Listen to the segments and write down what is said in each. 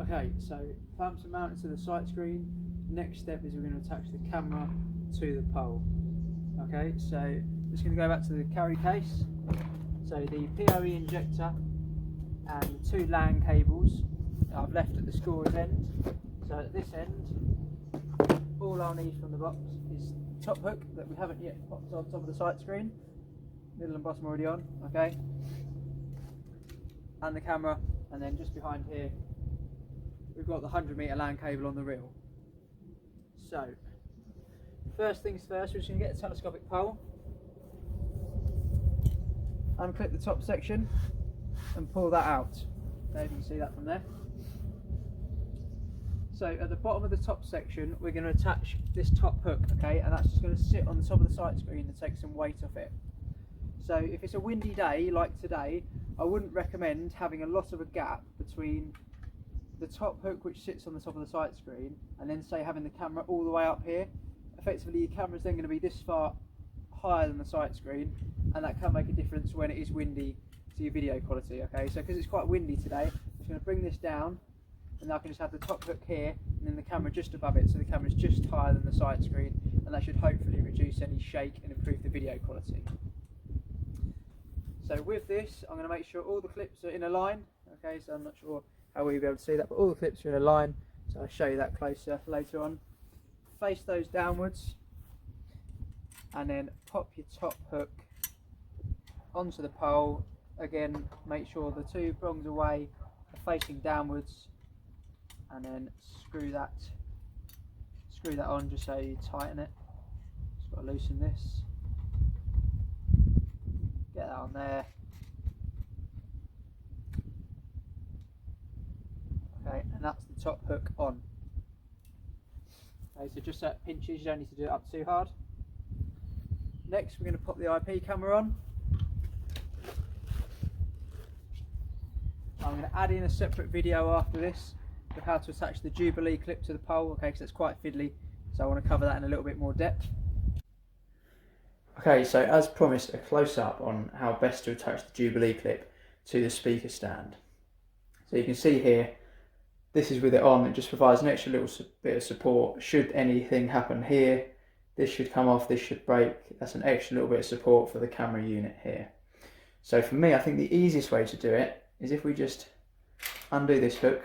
Okay, so clamps are mounted to the sight screen. Next step is we're going to attach the camera to the pole. Okay, so just going to go back to the carry case. So the PoE injector and the two LAN cables that I've left at the scorer's end. So at this end, all I'll need from the box is top hook that we haven't yet popped on top of the sight screen. Middle and bottom already on, okay. And the camera, and then just behind here we've got the 100-metre LAN cable on the reel. So, first things first, we're just going to get a telescopic pole, unclip the top section and pull that out. There, you can see that from there. So at the bottom of the top section we're going to attach this top hook, okay, and that's just going to sit on the top of the sight screen and take some weight off it. So if it's a windy day like today, I wouldn't recommend having a lot of a gap between the top hook which sits on the top of the sight screen and then say having the camera all the way up here. Effectively your camera's then going to be this far higher than the sight screen, and that can make a difference when it is windy to your video quality, okay. So because it's quite windy today, I'm just going to bring this down and I can just have the top hook here and then the camera just above it, so the camera's just higher than the sight screen, and that should hopefully reduce any shake and improve the video quality. So with this, I'm going to make sure all the clips are in a line, okay, so I'm not sure how we'll be able to see that, but all the clips are in a line, so I'll show you that closer later on. Face those downwards and then pop your top hook onto the pole. Again, make sure the two prongs away are facing downwards, and then screw that on just so you tighten it. Just got to loosen this, get that on there. Okay, and that's the top hook on. Okay, so just so it pinches, you don't need to do it up too hard. Next we're going to pop the IP camera on. I'm going to add in a separate video after this of how to attach the Jubilee clip to the pole, okay, because it's quite fiddly, so I want to cover that in a little bit more depth. Okay, so as promised, a close-up on how best to attach the Jubilee clip to the speaker stand. So you can see here, this is with it on. It just provides an extra little bit of support. Should anything happen here, this should come off, this should break. That's an extra little bit of support for the camera unit here. So for me, I think the easiest way to do it is if we just undo this hook.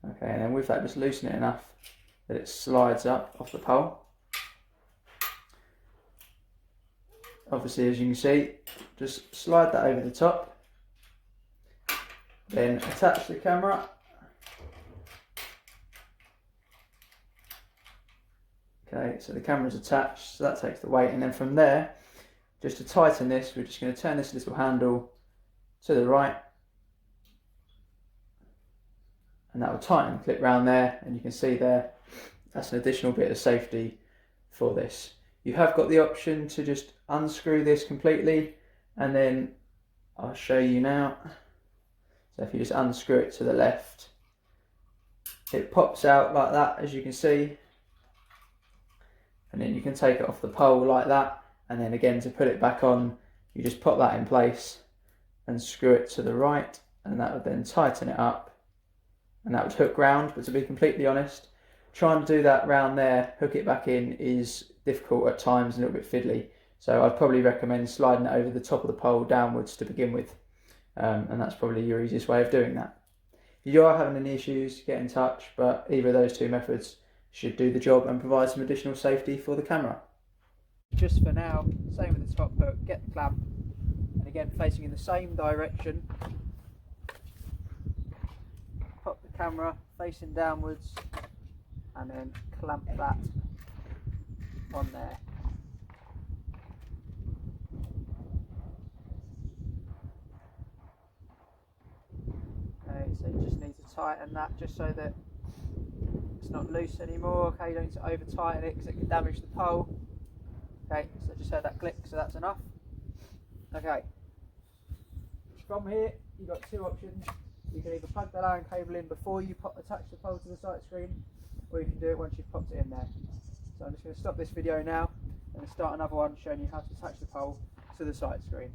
Okay, and then with that, just loosen it enough that it slides up off the pole. Obviously, as you can see, just slide that over the top. Then attach the camera. Okay, so the camera's attached, so that takes the weight, and then from there, just to tighten this, we're just going to turn this little handle to the right, and that will tighten the clip round there, and you can see there, that's an additional bit of safety for this. You have got the option to just unscrew this completely, and then I'll show you now. So if you just unscrew it to the left, it pops out like that, as you can see, and then you can take it off the pole like that, and then again to put it back on, you just pop that in place and screw it to the right, and that would then tighten it up, and that would hook round. But to be completely honest, trying to do that round there, hook it back in, is difficult at times and a little bit fiddly, so I'd probably recommend sliding it over the top of the pole downwards to begin with. And that's probably your easiest way of doing that. If you are having any issues, get in touch, but either of those two methods should do the job and provide some additional safety for the camera. Just for now, same with the top hook, get the clamp, and again facing in the same direction, pop the camera facing downwards, and then clamp that on there. So you just need to tighten that just so that it's not loose anymore. Okay, you don't need to over tighten it because it can damage the pole. Okay, so just heard that click, so that's enough. Okay, from here you've got two options. You can either plug the LAN cable in before you attach the pole to the sight screen, or you can do it once you've popped it in there. So I'm just going to stop this video now and start another one showing you how to attach the pole to the sight screen.